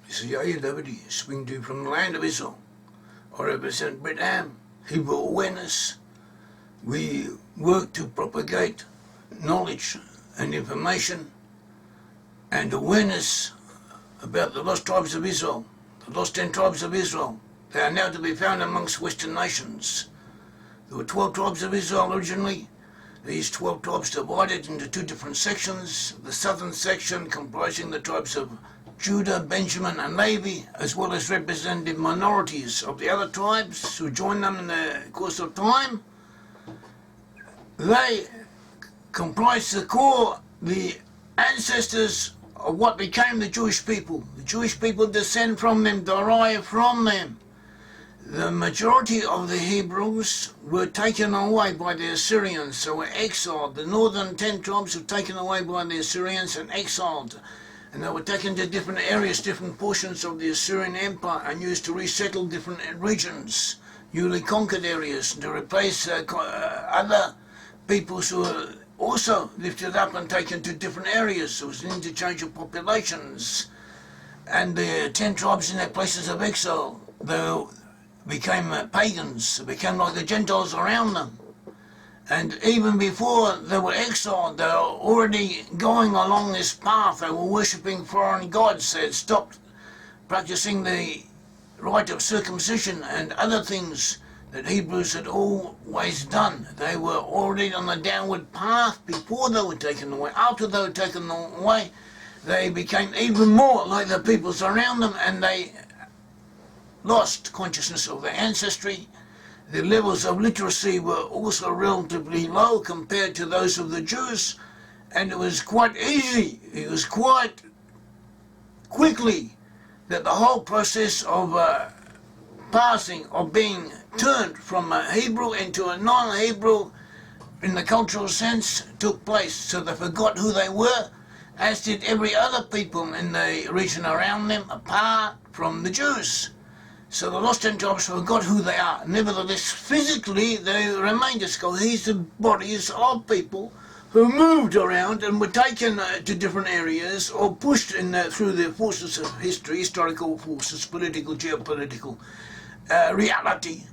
This is Yair Davidiy, speaking to you from the land of Israel. I represent Brit-Am, Hebrew awareness. We work to propagate knowledge and information and awareness about the lost tribes of Israel, the lost 10 tribes of Israel. They are now to be found amongst Western nations. There were 12 tribes of Israel originally. These 12 tribes divided into two different sections. The southern section comprising the tribes of Judah, Benjamin and Levi, as well as representative minorities of the other tribes who joined them in the course of time. They comprise the ancestors of what became the Jewish people. The Jewish people descend from them, derive from them. The majority of the Hebrews were taken away by the Assyrians, so were exiled. The northern 10 tribes were taken away by the Assyrians and exiled. And they were taken to different areas, different portions of the Assyrian Empire, and used to resettle different regions, newly conquered areas, to replace other peoples who were also lifted up and taken to different areas. There was an interchange of populations. And the 10 tribes in their places of exile, they became pagans, they became like the Gentiles around them. And even before they were exiled, they were already going along this path. They were worshipping foreign gods. They had stopped practicing the rite of circumcision and other things that Hebrews had always done. They were already on the downward path before they were taken away. After they were taken away, they became even more like the peoples around them, and they lost consciousness of their ancestry. The levels of literacy were also relatively low compared to those of the Jews, and it was quite easy, it was quite quickly that the whole process of passing, of being turned from a Hebrew into a non-Hebrew in the cultural sense took place. So they forgot who they were, as did every other people in the region around them, apart from the Jews. So the lost 10 tribes forgot who they are. Nevertheless, physically, they remained as cohesive bodies of people who moved around and were taken to different areas or pushed in through the forces of history, historical forces, political, geopolitical reality,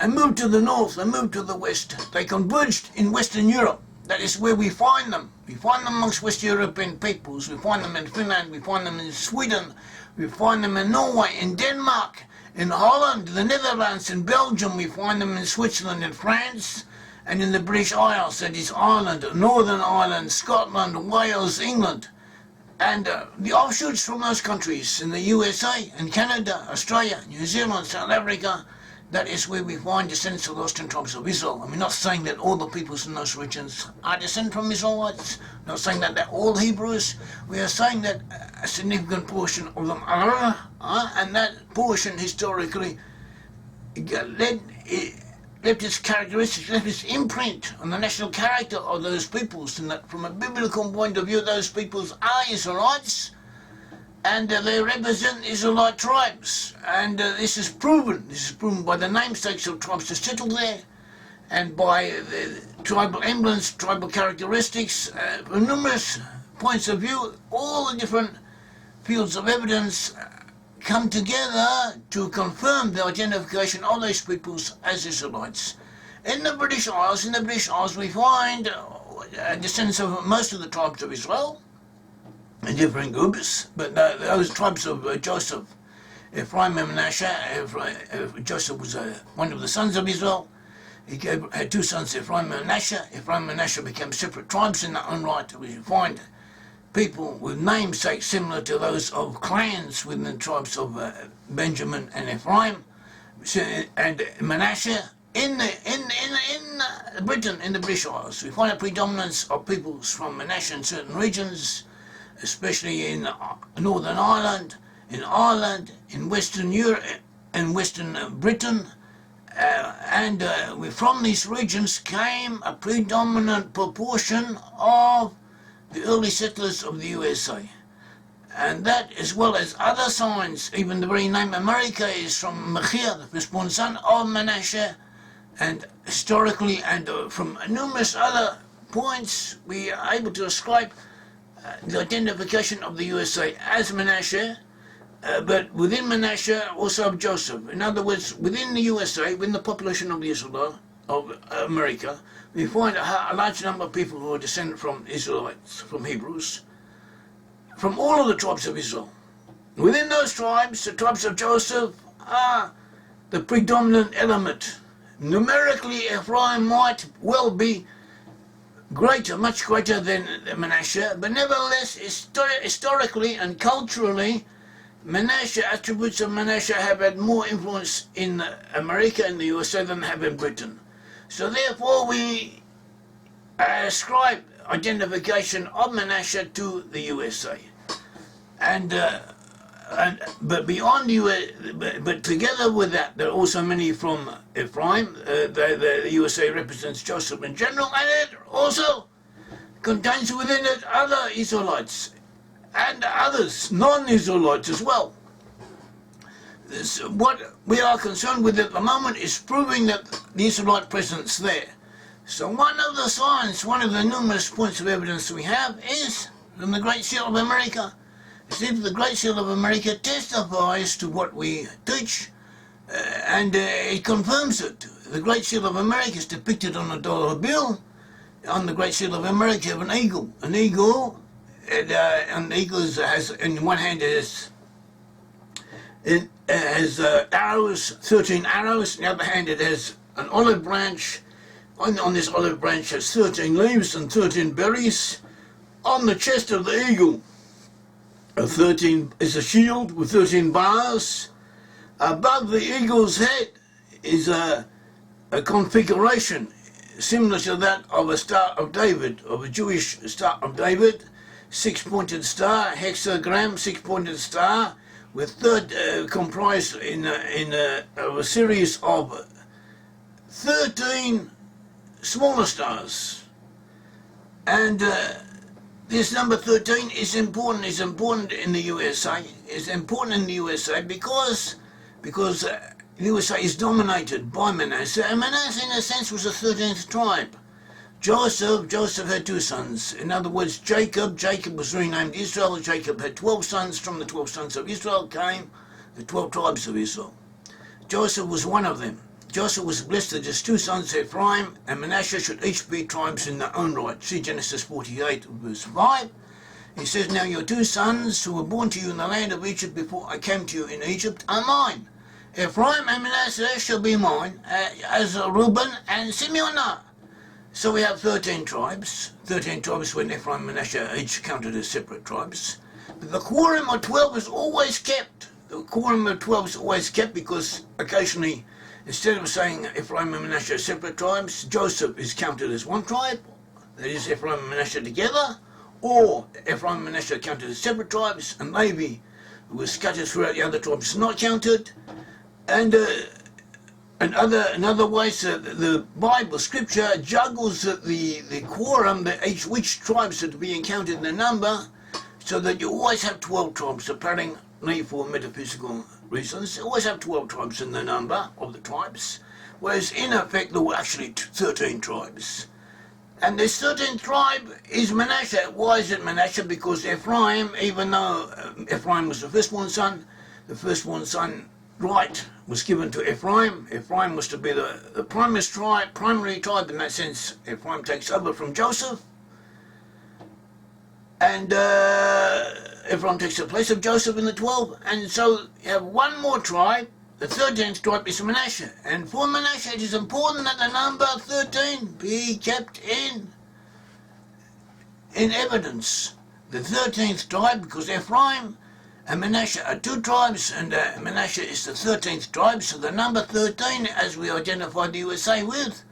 and moved to the north and moved to the west. They converged in Western Europe. That is where we find them. We find them amongst West European peoples. We find them in Finland. We find them in Sweden. We find them in Norway, in Denmark, in Holland, the Netherlands, in Belgium. We find them in Switzerland, in France, and in the British Isles, that is Ireland, Northern Ireland, Scotland, Wales, England, and the offshoots from those countries in the USA, and Canada, Australia, New Zealand, South Africa. That is where we find descendants of the lost 10 tribes of Israel. And we're not saying that all the peoples in those regions are descended from Israelites. We're not saying that they're all Hebrews. We are saying that a significant portion of them are, and that portion historically left its characteristics, left its imprint on the national character of those peoples, and that from a biblical point of view, those peoples are Israelites, and they represent Israelite tribes. And this is proven by the namesakes of tribes that settled there, and by the tribal emblems, tribal characteristics, from numerous points of view. All the different fields of evidence come together to confirm the identification of those peoples as Israelites. In the British Isles, we find descendants of most of the tribes of Israel in different groups, but those tribes of Joseph, Ephraim and Manasseh. Joseph was one of the sons of Israel. He had two sons, Ephraim and Manasseh. Ephraim and Manasseh became separate tribes in their own right. We find people with namesakes similar to those of clans within the tribes of Benjamin and Ephraim and Manasseh. In Britain, in the British Isles, we find a predominance of peoples from Manasseh in certain regions, especially in Northern Ireland, in Western Europe, and Western Britain, and from these regions came a predominant proportion of the early settlers of the USA. And that, as well as other signs, even the very name America is from Yair, the firstborn son of Manasseh, and historically and from numerous other points we are able to ascribe the identification of the USA as Manasseh but within Manasseh also of Joseph. In other words, within the USA, within the population of Israel, of America, we find a large number of people who are descended from Israelites, from Hebrews, from all of the tribes of Israel. Within those tribes, the tribes of Joseph are the predominant element. Numerically, Ephraim might well be greater, much greater than Manasseh, but nevertheless, historically and culturally, Manasseh, attributes of Manasseh have had more influence in America and the USA than they have in Britain. So therefore we ascribe identification of Manasseh to the USA. But beyond but together with that, there are also many from Ephraim. The USA represents Joseph in general, and it also contains within it other Israelites and others, non-Israelites as well. What we are concerned with at the moment is proving that the Israelite presence there. So one of the signs, one of the numerous points of evidence we have is from the Great Seal of America. See, the Great Seal of America testifies to what we teach, and it confirms it. The Great Seal of America is depicted on a dollar bill. On the Great Seal of America, you have an eagle. An eagle, and the eagle has, in one hand, it has arrows, 13 arrows. On the other hand, it has an olive branch. On this olive branch has 13 leaves and 13 berries. On the chest of the eagle, 13 is a shield with 13 bars. Above the eagle's head is a configuration similar to that of a Star of David, of a Jewish Star of David, six-pointed star, hexagram, six-pointed star, with comprised in a series of 13 smaller stars. And this number 13 is important. It's important in the USA. It's important in the USA because the USA is dominated by Manasseh, and Manasseh, in a sense, was the 13th tribe. Joseph had two sons. In other words, Jacob was renamed Israel. Jacob had 12 sons. From the 12 sons of Israel came the 12 tribes of Israel. Joseph was one of them. Joseph was blessed that his two sons, Ephraim and Manasseh, should each be tribes in their own right. See Genesis 48, verse 5. He says, "Now your two sons who were born to you in the land of Egypt before I came to you in Egypt are mine. Ephraim and Manasseh shall be mine, as Reuben and Simeon are." So we have 13 tribes. 13 tribes when Ephraim and Manasseh are each counted as separate tribes. But the quorum of 12 is always kept. The quorum of 12 is always kept because occasionally, instead of saying Ephraim and Manasseh are separate tribes, Joseph is counted as one tribe, that is Ephraim and Manasseh together, or Ephraim and Manasseh are counted as separate tribes, and Levi, who was scattered throughout the other tribes, is not counted. And in other ways, the Bible, Scripture, juggles the quorum, which tribes are to be encountered in the number, so that you always have 12 tribes, apparently for metaphysical reasons. You always have 12 tribes in the number of the tribes, whereas in effect there were actually 13 tribes. And this 13th tribe is Manasseh. Why is it Manasseh? Because Ephraim, even though Ephraim was the firstborn son, right was given to Ephraim. Ephraim was to be the primary tribe in that sense. Ephraim takes over from Joseph, and Ephraim takes the place of Joseph in the 12, and so you have one more tribe. The 13th tribe is Manasseh, and for Manasseh it is important that the number 13 be kept in evidence. The 13th tribe, because Ephraim and Manasseh are two tribes, and Manasseh is the 13th tribe, so the number 13, as we identified the USA with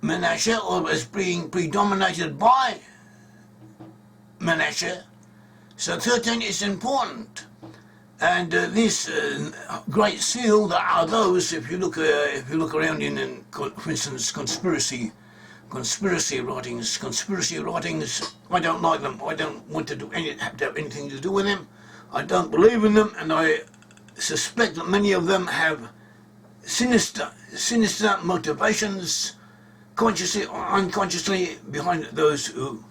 Manasseh, or as being predominated by Manasseh, so 13 is important. And this great seal, there are those, if you look around in, for instance, conspiracy writings. I don't like them. I don't want to have to have anything to do with them. I don't believe in them, and I suspect that many of them have sinister motivations, consciously or unconsciously, behind those who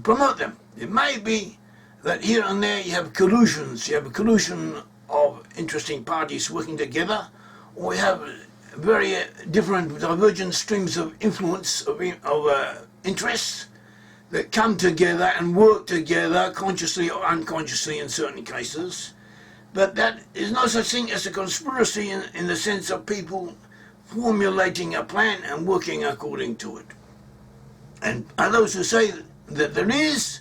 promote them. It may be that here and there you have collusions. You have a collusion of interesting parties working together, or you have very different divergent streams of influence, of interests that come together and work together, consciously or unconsciously in certain cases. But that is no such thing as a conspiracy in the sense of people formulating a plan and working according to it. And those who say that there is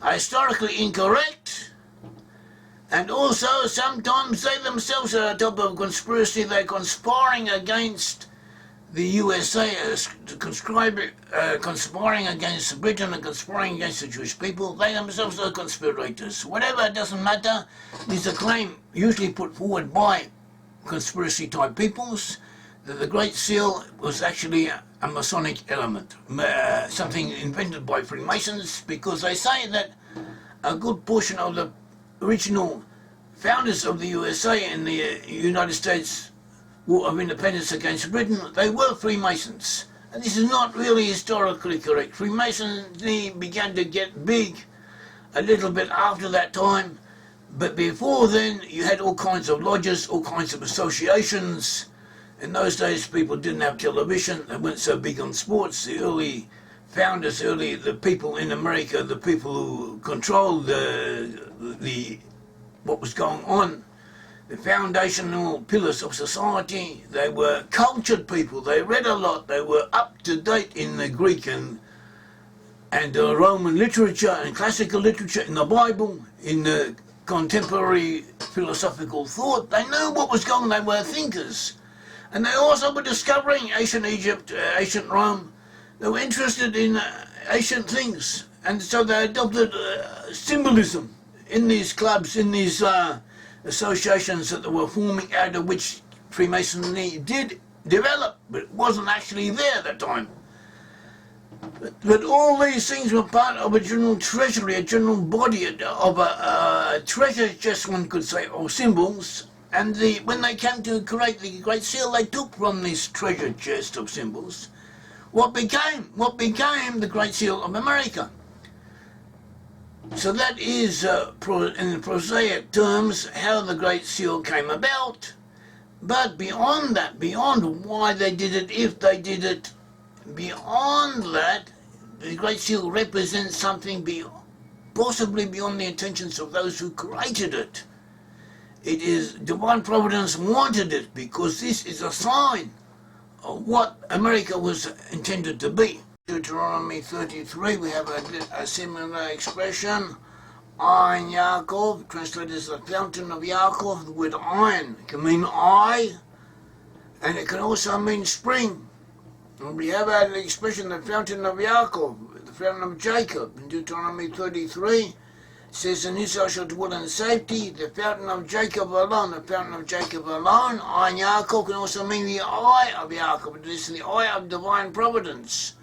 are historically incorrect, and also sometimes they themselves are on top of conspiracy. They're conspiring against the USA, conspiring against Britain and conspiring against the Jewish people. They themselves are conspirators. Whatever, it doesn't matter. It's a claim usually put forward by conspiracy type peoples that the Great Seal was actually a Masonic element, something invented by Freemasons, because they say that a good portion of the original founders of the USA and the United States War of Independence against Britain, they were Freemasons. And this is not really historically correct. Freemasonry began to get big a little bit after that time, but before then you had all kinds of lodges, all kinds of associations. In those days people didn't have television, they weren't so big on sports. The early founders, the people in America, the people who controlled what was going on, the foundational pillars of society, they were cultured people. They read a lot. They were up to date in the Greek and Roman literature and classical literature, in the Bible, in the contemporary philosophical thought. They knew what was going on. They were thinkers. And they also were discovering ancient Egypt, ancient Rome. They were interested in ancient things. And so they adopted symbolism in these clubs, in these associations that they were forming, out of which Freemasonry did develop, but it wasn't actually there at that time. But all these things were part of a general treasury, a general body of a treasure chest, one could say, of symbols. And when they came to create the Great Seal, they took from this treasure chest of symbols what became the Great Seal of America. So that is, in prosaic terms, how the Great Seal came about. But beyond that, beyond why they did it, if they did it, beyond that, the Great Seal represents something possibly beyond the intentions of those who created it. It is divine providence wanted it, because this is a sign of what America was intended to be. Deuteronomy 33, we have a similar expression. Ayin Yaakov, translated as the fountain of Yaakov. The word ayin can mean eye, and it can also mean spring. And we have the expression the fountain of Yaakov, the fountain of Jacob. In Deuteronomy 33, it says, and Israel shall dwell in safety, the fountain of Jacob alone, the fountain of Jacob alone. Ayin Yaakov can also mean the eye of Yaakov. It is the eye of divine providence.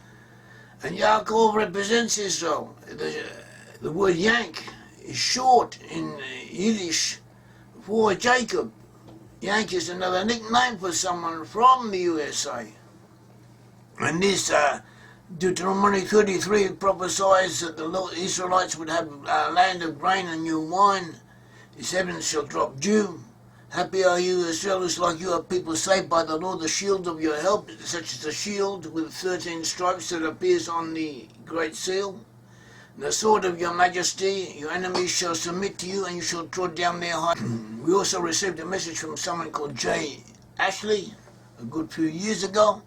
And Yaakov represents Israel. The word yank is short in Yiddish for Jacob. Yank is another nickname for someone from the USA. And this Deuteronomy 33 prophesies that the Israelites would have a land of grain and new wine. His heavens shall drop dew. Happy are you, Israel, is like you are people saved by the Lord, the shield of your help, such as the shield with 13 stripes that appears on the Great Seal. The sword of your majesty, your enemies shall submit to you, and you shall trod down their height. We also received a message from someone called J. Ashley a good few years ago,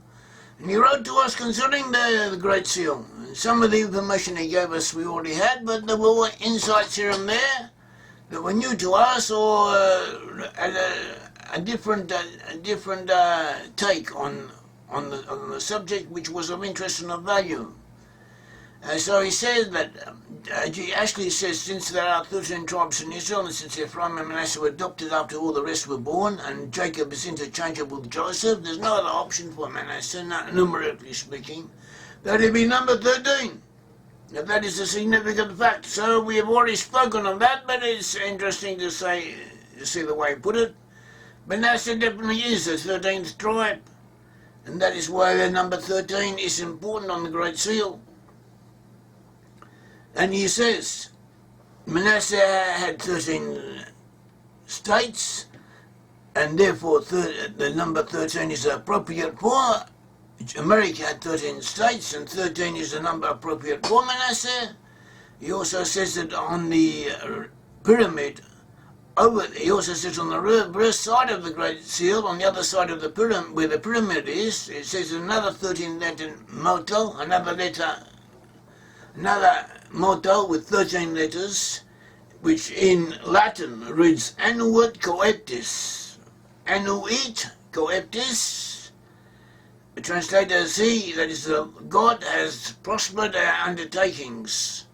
and he wrote to us concerning the Great Seal. And some of the information he gave us we already had, but there were insights here and there that were new to us, or a different take on the subject, which was of interest and of value. So he says that, Ashley says, since there are 13 tribes in Israel, and since Ephraim and Manasseh were adopted after all the rest were born, and Jacob is interchangeable with Joseph, there's no other option for Manasseh, numerically speaking, that he'd be number 13. Now that is a significant fact. So we have already spoken of that, but it's interesting to see the way he put it. Manasseh definitely is the 13th tribe, and that is why the number 13 is important on the Great Seal. And he says, Manasseh had 13 states, and therefore the number 13 is appropriate for. America had 13 states, and 13 is the number appropriate for Manasseh. He also says that on the pyramid, he also says on the reverse side of the Great Seal, on the other side of the pyramid, where the pyramid is, it says another 13-letter motto, another motto with 13 letters, which in Latin reads Annuit coeptis. Annuit coeptis. The translators see that is God has prospered our undertakings.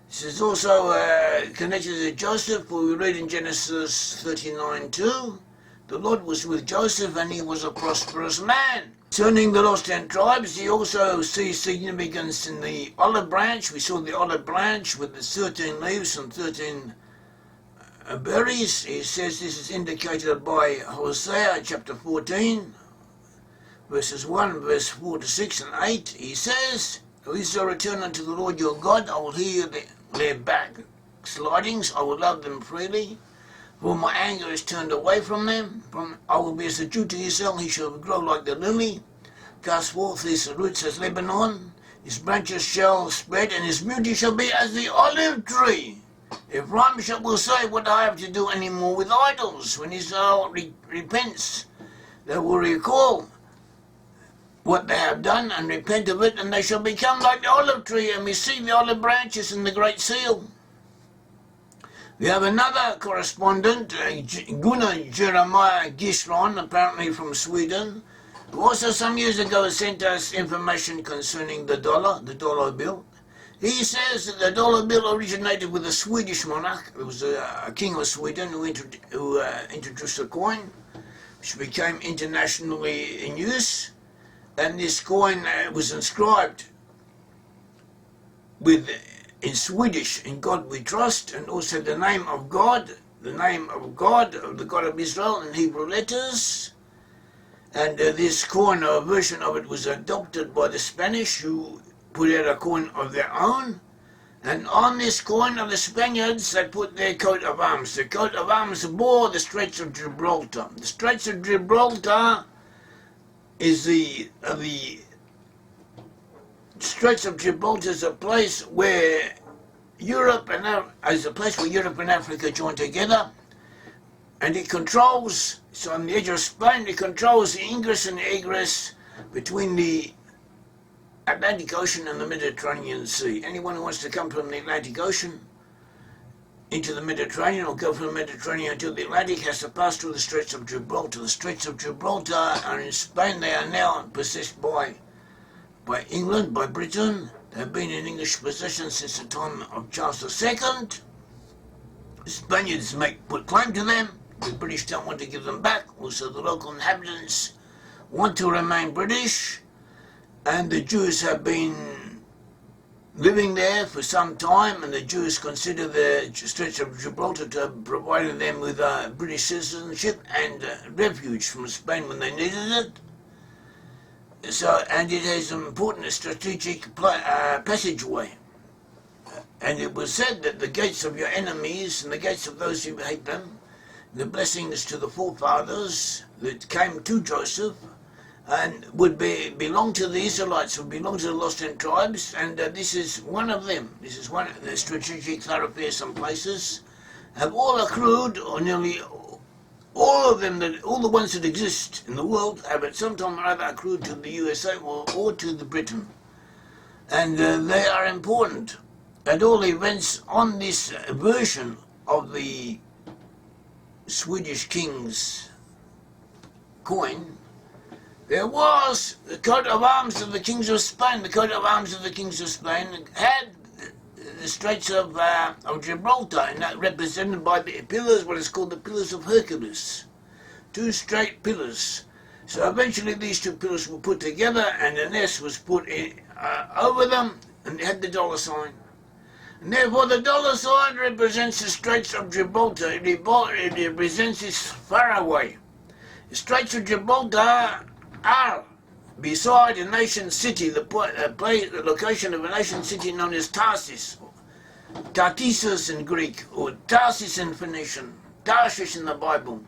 This is also connected to Joseph, for we read in Genesis 39:2, the Lord was with Joseph and he was a prosperous man. Concerning the lost 10 tribes, he also sees significance in the olive branch. We saw the olive branch with the 13 leaves and 13 berries. He says this is indicated by Hosea chapter 14, verses 1, verse 4 to 6 and 8. He says, "O Israel, return unto the Lord your God. I will hear their backslidings. I will love them freely. For my anger is turned away from them. I will be as a dew to Israel. He shall grow like the lily, cast forth his roots as Lebanon. His branches shall spread, and his beauty shall be as the olive tree. Ephraim will say, what do I have to do any more with idols? When Israel repents, they will recall what they have done and repent of it, and they shall become like the olive tree." And we see the olive branches in the Great Seal. We have another correspondent, Gunnar Jeremiah Gisron, apparently from Sweden, who also some years ago sent us information concerning the dollar bill. He says that the dollar bill originated with a Swedish monarch. It was a king of Sweden who introduced a coin, which became internationally in use. And this coin was inscribed in Swedish, "In God we trust," and also the name of God, of the God of Israel in Hebrew letters. And this coin, or a version of it, was adopted by the Spanish, who put out a coin of their own. And on this coin of the Spaniards, they put their coat of arms. The coat of arms bore the Straits of Gibraltar. The Straits of Gibraltar is the Straits of Gibraltar is a place where Europe and Africa join together, and it controls. So on the edge of Spain, it controls the ingress and egress between the Atlantic Ocean and the Mediterranean Sea. Anyone who wants to come from the Atlantic Ocean into the Mediterranean, or go from the Mediterranean to the Atlantic, has to pass through the Straits of Gibraltar. The Straits of Gibraltar are in Spain. They are now possessed by England, by Britain. They've been in English possession since the time of Charles II. The Spaniards put claim to them. The British don't want to give them back. Also, the local inhabitants want to remain British. And the Jews have been living there for some time, and the Jews consider the Straits of Gibraltar to have provided them with British citizenship and refuge from Spain when they needed it. So, and it has an important strategic passageway. And it was said that the gates of your enemies and the gates of those who hate them, the blessings to the forefathers that came to Joseph, and would belong to the Israelites, would belong to the lost 10 tribes, and this is one of them. This is one of the strategic thoroughfares and places have all accrued, or nearly all of them, all the ones that exist in the world, have at some time or other accrued to the USA or to the Britain. And they are important. At all events, on this version of the Swedish king's coin, there was the coat of arms of the kings of Spain. The coat of arms of the kings of Spain had the Straits of Gibraltar, and that represented by the pillars, what is called the Pillars of Hercules. 2 straight pillars. So eventually these 2 pillars were put together, and an S was put over them, and it had the dollar sign. And therefore the dollar sign represents the Straits of Gibraltar. It represents this far away. The Straits of Gibraltar are beside a nation city, the location of a nation city known as Tarsus, Tartessus in Greek, or Tarsus in Phoenician, Tarshish in the Bible.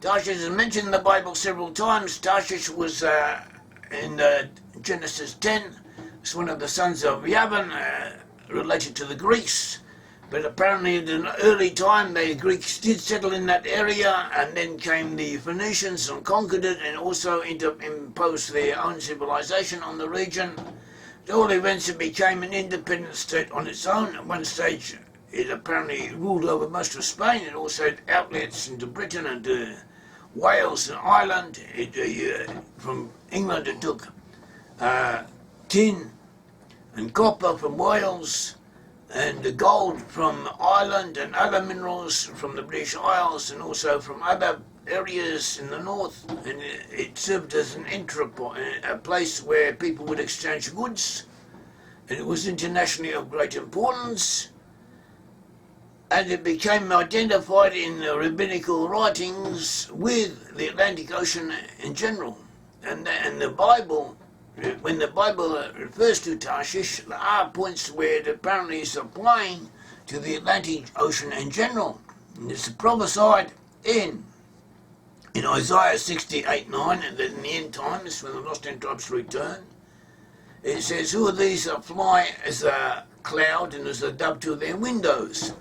Tarshish is mentioned in the Bible several times. Tarshish was in Genesis 10. It's one of the sons of Yavan, related to the Greeks. But apparently in an early time the Greeks did settle in that area, and then came the Phoenicians and conquered it, and also imposed their own civilization on the region. At all events, it became an independent state on its own. At one stage it apparently ruled over most of Spain. It also had outlets into Britain and Wales and Ireland. From England it took tin and copper from Wales, and the gold from Ireland, and other minerals from the British Isles, and also from other areas in the north. And it served as an a place where people would exchange goods, and it was internationally of great importance. And it became identified in the rabbinical writings with the Atlantic Ocean in general. And the Bible, when the Bible refers to Tarshish, there are points where it apparently is applying to the Atlantic Ocean in general. And it's prophesied in Isaiah 68:9, and then in the end times, when the lost 10 tribes return, it says, "Who are these that fly as a cloud and as a dove to their windows?"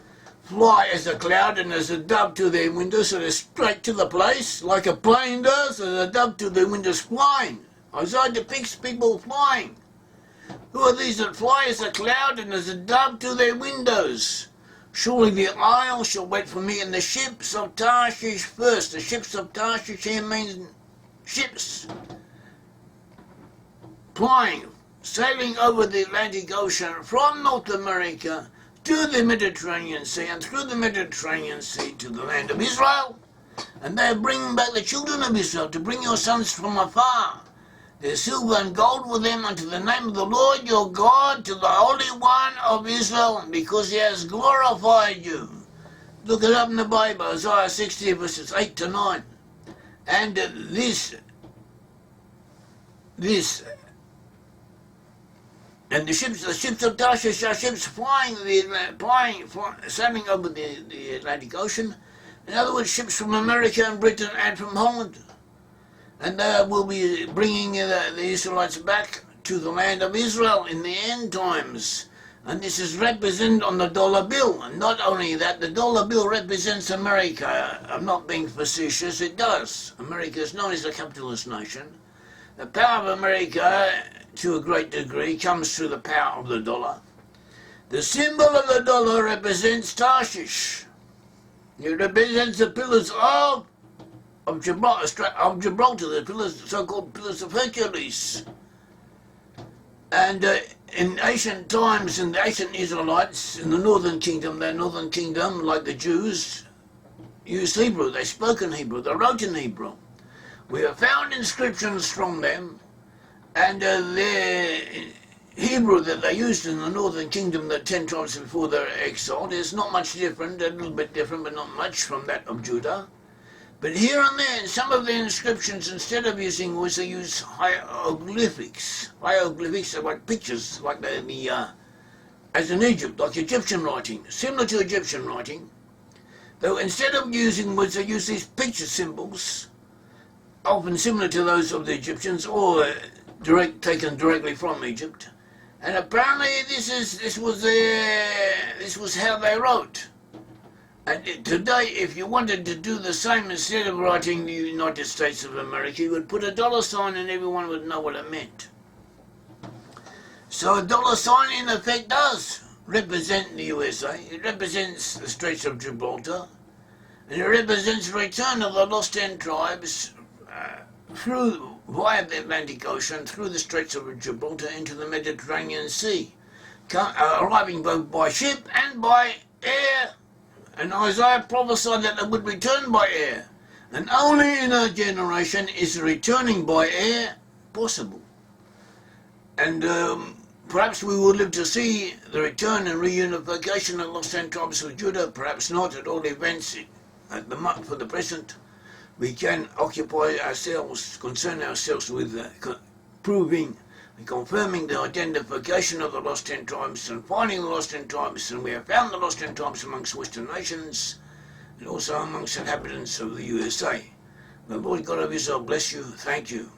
Fly as a cloud and as a dove to their windows, so they're straight to the place, like a plane does, as a dove to their windows flying. Isaiah depicts people flying. Who are these that fly as a cloud and as a dove to their windows? Surely the isle shall wait for me, and the ships of Tarshish first. The ships of Tarshish here means ships flying, sailing over the Atlantic Ocean from North America to the Mediterranean Sea, and through the Mediterranean Sea to the land of Israel. And they are bringing back the children of Israel, to bring your sons from afar, their silver and gold with them, unto the name of the Lord your God, to the Holy One of Israel, because he has glorified you. Look it up in the Bible, Isaiah 60 verses 8 to 9. And and the ships of Tarshish are ships sailing over the Atlantic Ocean. In other words, ships from America and Britain and from Holland. And they will be bringing the Israelites back to the land of Israel in the end times. And this is represented on the dollar bill. And not only that, the dollar bill represents America. I'm not being facetious, it does. America is known as a capitalist nation. The power of America, to a great degree, comes through the power of the dollar. The symbol of the dollar represents Tarshish. It represents the pillars of Gibraltar, the pillars, so-called pillars of Hercules. And in ancient times, in the ancient Israelites, in the northern kingdom, like the Jews, used Hebrew. They spoke in Hebrew, they wrote in Hebrew. We have found inscriptions from them, and their Hebrew that they used in the northern kingdom, the 10 tribes before their exile, is not much different, a little bit different, but not much from that of Judah. But here and there, in some of the inscriptions, instead of using words, they use hieroglyphics. Hieroglyphics are like pictures, like as in Egypt, like Egyptian writing, similar to Egyptian writing. Though instead of using words, they use these picture symbols, often similar to those of the Egyptians, or taken directly from Egypt. And apparently this was how they wrote. And today, if you wanted to do the same, instead of writing the United States of America, you would put a dollar sign and everyone would know what it meant. So a dollar sign in effect does represent the USA. It represents the Straits of Gibraltar. And it represents the return of the lost 10 tribes via the Atlantic Ocean, through the Straits of Gibraltar into the Mediterranean Sea, arriving both by ship and by air. And Isaiah prophesied that they would return by air. And only in our generation is returning by air possible. And perhaps we will live to see the return and reunification of the lost 10 tribes of Judah, perhaps not. At all events, for the present, we can concern ourselves with proving confirming the identification of the lost 10 tribes and finding the lost 10 tribes, and we have found the lost 10 tribes amongst Western nations and also amongst inhabitants of the USA. The Lord God of Israel bless you. Thank you.